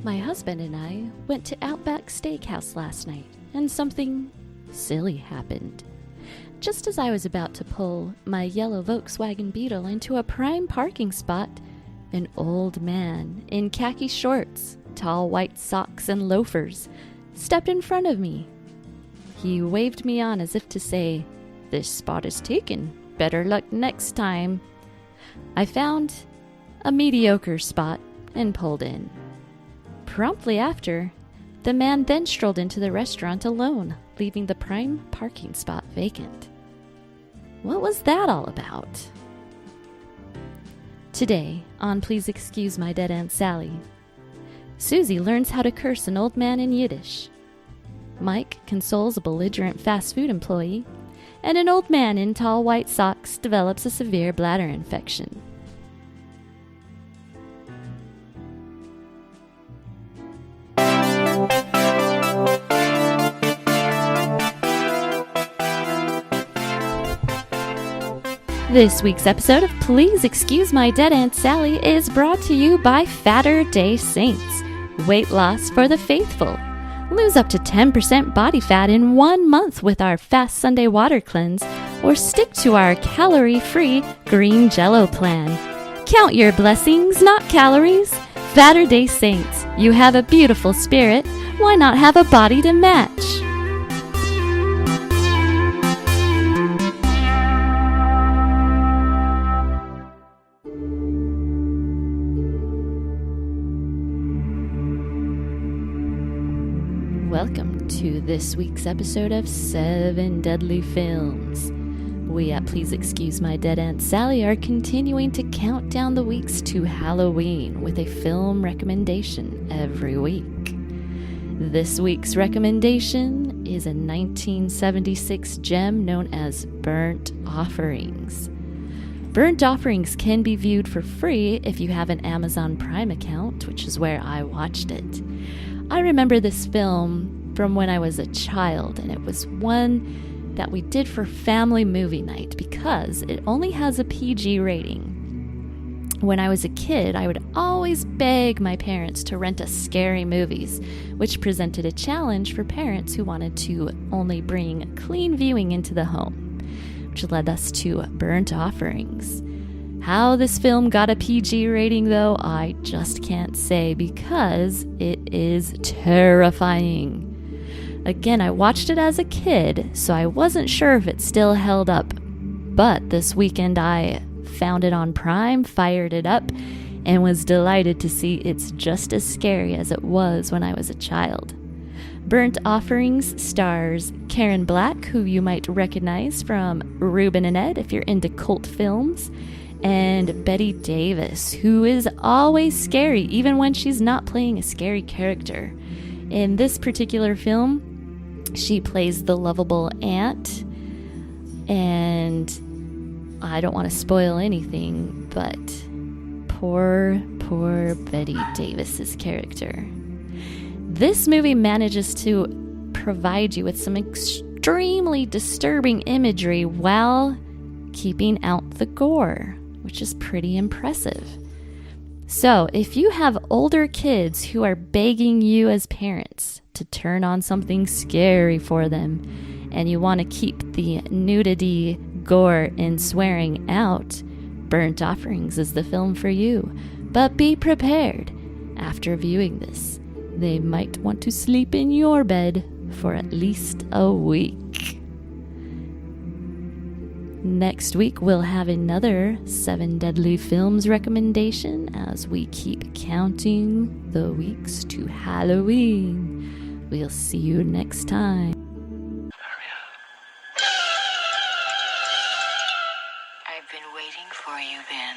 My husband and I went to Outback Steakhouse last night, and something silly happened. Just as I was about to pull my yellow Volkswagen Beetle into a prime parking spot, an old man in khaki shorts, tall white socks, and loafers stepped in front of me. He waved me on as if to say, "This spot is taken. Better luck next time." I found a mediocre spot and pulled in. Promptly after, the man then strolled into the restaurant alone, leaving the prime parking spot vacant. What was that all about? Today, on Please Excuse My Dead Aunt Sally, Suzy learns how to curse an old man in Yiddish. Mike consoles a belligerent fast food employee, and an old man in tall white socks develops a severe bladder infection. This week's episode of Please Excuse My Dead Aunt Sally is brought to you by Fatter Day Saints, weight loss for the faithful. Lose up to 10% body fat in 1 month with our Fast Sunday Water Cleanse, or stick to our calorie-free Green Jello plan. Count your blessings, not calories. Fatter Day Saints, you have a beautiful spirit. Why not have a body to match? Welcome to this week's episode of 7 Deadly Films. We at Please Excuse My Dead Aunt Sally are continuing to count down the weeks to Halloween with a film recommendation every week. This week's recommendation is a 1976 gem known as Burnt Offerings. Burnt Offerings can be viewed for free if you have an Amazon Prime account, which is where I watched it. I remember this film from when I was a child, and it was one that we did for family movie night because it only has a PG rating. When I was a kid, I would always beg my parents to rent us scary movies, which presented a challenge for parents who wanted to only bring clean viewing into the home, which led us to Burnt Offerings. How this film got a PG rating, though, I just can't say because it is terrifying. Again, I watched it as a kid, so I wasn't sure if it still held up. But this weekend I found it on Prime, fired it up, and was delighted to see it's just as scary as it was when I was a child. Burnt Offerings stars Karen Black, who you might recognize from Ruben and Ed if you're into cult films, and Betty Davis, who is always scary, even when she's not playing a scary character. In this particular film, she plays the lovable aunt, and I don't want to spoil anything, but poor Betty Davis's character. This movie manages to provide you with some extremely disturbing imagery while keeping out the gore, which is pretty impressive. So, if you have older kids who are begging you as parents to turn on something scary for them, and you want to keep the nudity, gore, and swearing out, Burnt Offerings is the film for you. But be prepared. After viewing this, they might want to sleep in your bed for at least a week. Next week, we'll have another 7 Deadly Films recommendation as we keep counting the weeks to Halloween. We'll see you next time. I've been waiting for you, Ben.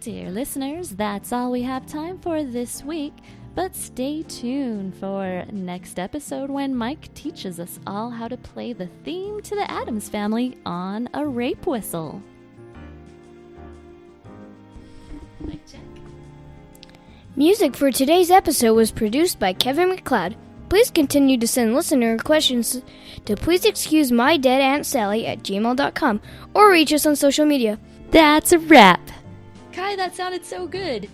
Dear listeners, that's all we have time for this week, but stay tuned for next episode when Mike teaches us all how to play the theme to the Addams Family on a rape whistle. Mike check. Music for today's episode was produced by Kevin MacLeod Please continue to send listener questions to pleaseexcusemydeadauntSally@gmail.com or reach us on social media. That's a wrap. Kai, that sounded so good.